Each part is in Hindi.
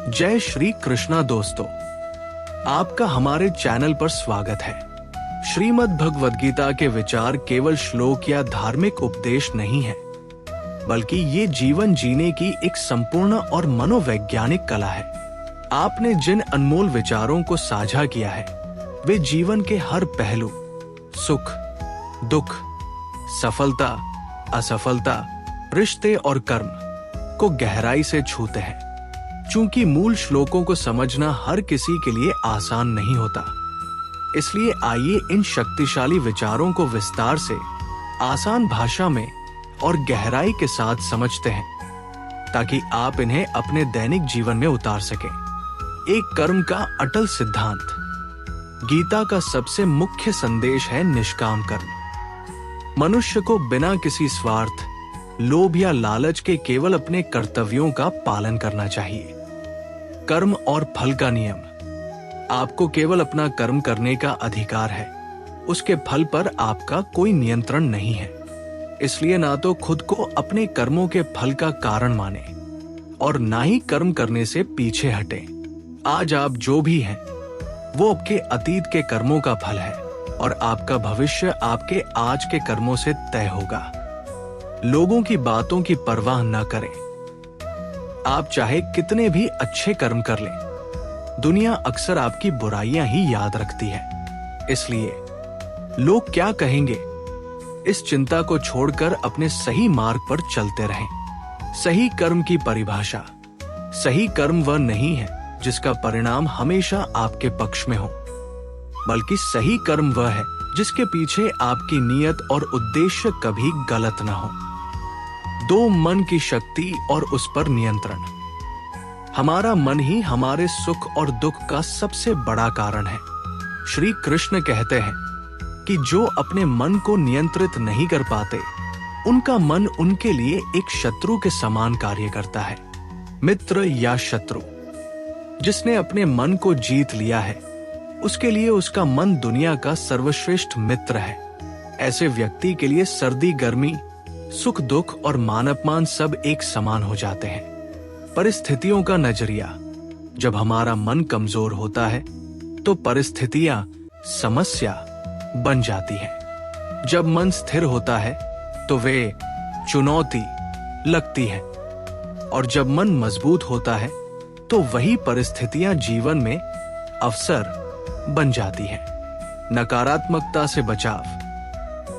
जय श्री कृष्णा दोस्तों, आपका हमारे चैनल पर स्वागत है। श्रीमद् भगवद गीता के विचार केवल श्लोक या धार्मिक उपदेश नहीं है, बल्कि ये जीवन जीने की एक संपूर्ण और मनोवैज्ञानिक कला है। आपने जिन अनमोल विचारों को साझा किया है, वे जीवन के हर पहलू, सुख, दुख, सफलता, असफलता, रिश्ते और कर्म को गहराई से छूते हैं। चूंकि मूल श्लोकों को समझना हर किसी के लिए आसान नहीं होता, इसलिए आइए इन शक्तिशाली विचारों को विस्तार से, आसान भाषा में और गहराई के साथ समझते हैं, ताकि आप इन्हें अपने दैनिक जीवन में उतार सकें। एक कर्म का अटल सिद्धांत। गीता का सबसे मुख्य संदेश है निष्काम कर्म। मनुष्य को बिना किसी स्वार्थ, लोभ या लालच के केवल अपने कर्तव्यों का पालन करना चाहिए। कर्म और फल का नियम। आपको केवल अपना कर्म करने का अधिकार है, उसके फल पर आपका कोई नियंत्रण नहीं है। इसलिए ना तो खुद को अपने कर्मों के फल का कारण माने और ना ही कर्म करने से पीछे हटे। आज आप जो भी हैं, वो आपके अतीत के कर्मों का फल है और आपका भविष्य आपके आज के कर्मों से तय होगा। लोगों की बातों की परवाह न करें। आप चाहे कितने भी अच्छे कर्म कर लें, दुनिया अक्सर आपकी बुराइयां ही याद रखती है। इसलिए लोग क्या कहेंगे, इस चिंता को छोड़कर अपने सही मार्ग पर चलते रहें। सही कर्म की परिभाषा। सही कर्म वह नहीं है जिसका परिणाम हमेशा आपके पक्ष में हो, बल्कि सही कर्म वह है जिसके पीछे आपकी नीयत और उद्देश्य कभी गलत न हो। दो, मन की शक्ति और उस पर नियंत्रण। हमारा मन ही हमारे सुख और दुख का सबसे बड़ा कारण है। श्री कृष्ण कहते हैं कि जो अपने मन को नियंत्रित नहीं कर पाते, उनका मन उनके लिए एक शत्रु के समान कार्य करता है। मित्र या शत्रु। जिसने अपने मन को जीत लिया है, उसके लिए उसका मन दुनिया का सर्वश्रेष्ठ मित्र है। ऐसे व्यक्ति के लिए सर्दी गर्मी, सुख दुख और मान अपमान सब एक समान हो जाते हैं। परिस्थितियों का नजरिया। जब हमारा मन कमजोर होता है, तो परिस्थितियां समस्या बन जाती हैं। जब मन स्थिर होता है, तो वे चुनौती लगती है। और जब मन मजबूत होता है, तो वही परिस्थितियां जीवन में अवसर बन जाती हैं। नकारात्मकता से बचाव।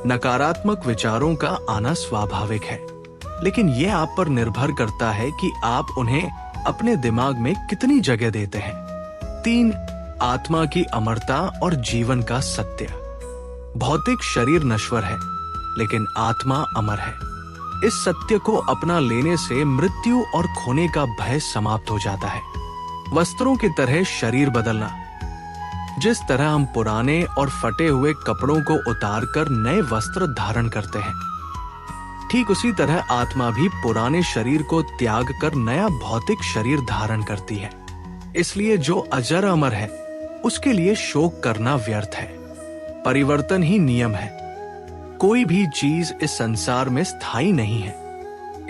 नकारात्मक विचारों का आना स्वाभाविक है, लेकिन यह आप पर निर्भर करता है कि आप उन्हें अपने दिमाग में कितनी जगह देते हैं। 3, आत्मा की अमरता और जीवन का सत्य। भौतिक शरीर नश्वर है, लेकिन आत्मा अमर है। इस सत्य को अपना लेने से मृत्यु और खोने का भय समाप्त हो जाता है। वस्त्रों की तरह शरीर बदलना। जिस तरह हम पुराने और फटे हुए कपड़ों को उतारकर नए वस्त्र धारण करते हैं, ठीक उसी तरह आत्मा भी पुराने शरीर को त्याग कर नया भौतिक शरीर धारण करती है। इसलिए जो अजर अमर है, उसके लिए शोक करना व्यर्थ है। परिवर्तन ही नियम है। कोई भी चीज इस संसार में स्थायी नहीं है।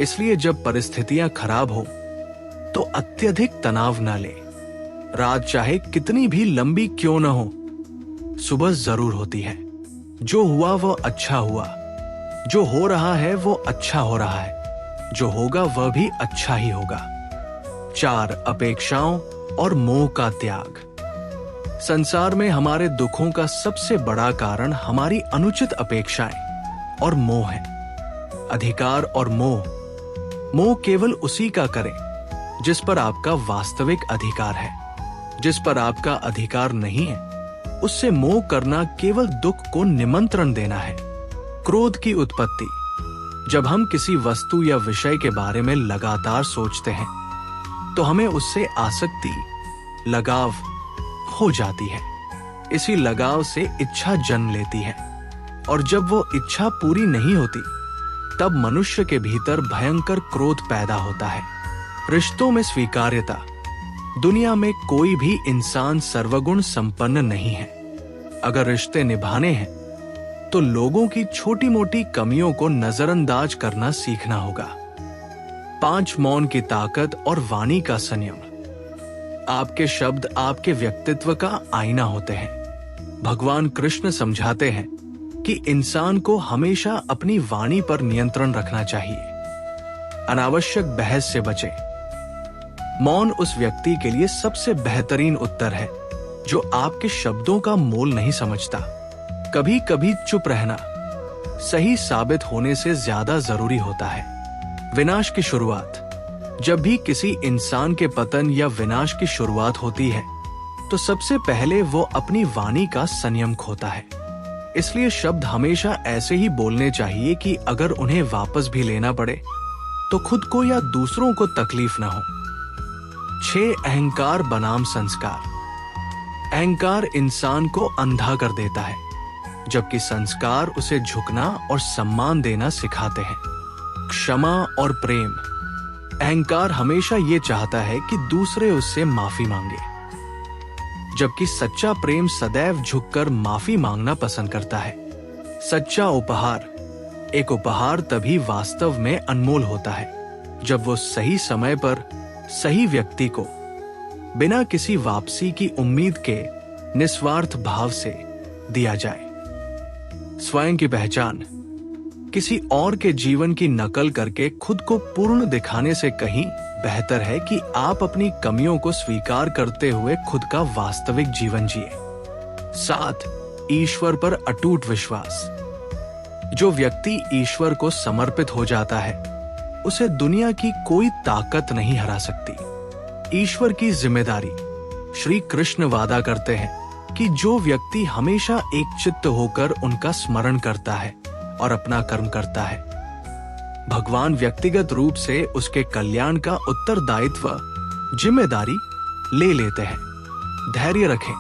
इसलिए जब परिस्थितियां खराब हो, तो अत्यधिक तनाव न ले। रात चाहे कितनी भी लंबी क्यों न हो, सुबह जरूर होती है। जो हुआ वो अच्छा हुआ, जो हो रहा है वो अच्छा हो रहा है, जो होगा वह भी अच्छा ही होगा। 4, अपेक्षाओं और मोह का त्याग। संसार में हमारे दुखों का सबसे बड़ा कारण हमारी अनुचित अपेक्षाएं और मोह है। अधिकार और मोह केवल उसी का करें जिस पर आपका वास्तविक अधिकार है। जिस पर आपका अधिकार नहीं है, उससे मोह करना केवल दुख को निमंत्रण देना है। क्रोध की उत्पत्ति। जब हम किसी वस्तु या विषय के बारे में लगातार सोचते हैं, तो हमें उससे आसक्ति, लगाव हो जाती है। इसी लगाव से इच्छा जन्म लेती है, और जब वो इच्छा पूरी नहीं होती, तब मनुष्य के भीतर भयंकर क्रोध पैदा होता है। रिश्तों में स्वीकार्यता। दुनिया में कोई भी इंसान सर्वगुण संपन्न नहीं है। अगर रिश्ते निभाने हैं, तो लोगों की छोटी मोटी कमियों को नजरअंदाज करना सीखना होगा। 5, मौन की ताकत और वाणी का संयम। आपके शब्द आपके व्यक्तित्व का आईना होते हैं। भगवान कृष्ण समझाते हैं कि इंसान को हमेशा अपनी वाणी पर नियंत्रण रखना चाहिए। अनावश्यक बहस से बचें। मौन उस व्यक्ति के लिए सबसे बेहतरीन उत्तर है जो आपके शब्दों का मोल नहीं समझता। कभी कभी चुप रहना सही साबित होने से ज्यादा जरूरी होता है। विनाश की शुरुआत। जब भी किसी इंसान के पतन या विनाश की शुरुआत होती है तो सबसे पहले वो अपनी वाणी का संयम खोता है। इसलिए शब्द हमेशा ऐसे ही बोलने चाहिए कि अगर उन्हें वापस भी लेना पड़े तो खुद को या दूसरों को तकलीफ न हो। 6 अहंकार बनाम संस्कार। अहंकार इंसान को अंधा कर देता है, जबकि संस्कार उसे झुकना और सम्मान देना सिखाते हैं। क्षमा और प्रेम। अहंकार हमेशा ये चाहता है कि दूसरे उससे माफी मांगे, जबकि सच्चा प्रेम सदैव झुककर माफी मांगना पसंद करता है। सच्चा उपहार। एक उपहार तभी वास्तव में अनमोल होता है जब वो सही समय पर सही व्यक्ति को बिना किसी वापसी की उम्मीद के निस्वार्थ भाव से दिया जाए। स्वयं की पहचान। किसी और के जीवन की नकल करके खुद को पूर्ण दिखाने से कहीं बेहतर है कि आप अपनी कमियों को स्वीकार करते हुए खुद का वास्तविक जीवन जिए। 7. ईश्वर पर अटूट विश्वास। जो व्यक्ति ईश्वर को समर्पित हो जाता है उसे दुनिया की कोई ताकत नहीं हरा सकती। ईश्वर की जिम्मेदारी। श्री कृष्ण वादा करते हैं कि जो व्यक्ति हमेशा एक चित्त होकर उनका स्मरण करता है और अपना कर्म करता है, भगवान व्यक्तिगत रूप से उसके कल्याण का उत्तरदायित्व जिम्मेदारी ले लेते हैं। धैर्य रखें।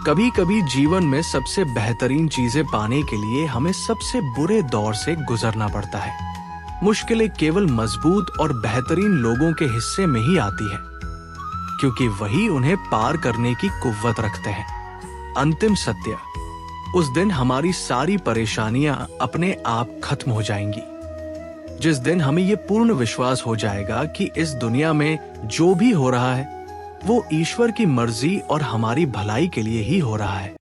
कभी कभी जीवन में सबसे बेहतरीन चीजें पाने के लिए हमें सबसे बुरे दौर से गुजरना पड़ता है। मुश्किलें केवल मजबूत और बेहतरीन लोगों के हिस्से में ही आती है, क्योंकि वही उन्हें पार करने की कुव्वत रखते हैं। अंतिम सत्य। उस दिन हमारी सारी परेशानियां अपने आप खत्म हो जाएंगी। जिस दिन हमें ये पूर्ण विश्वास हो जाएगा कि इस दुनिया में जो भी हो रहा है वो ईश्वर की मर्जी और हमारी भलाई के लिए ही हो रहा है।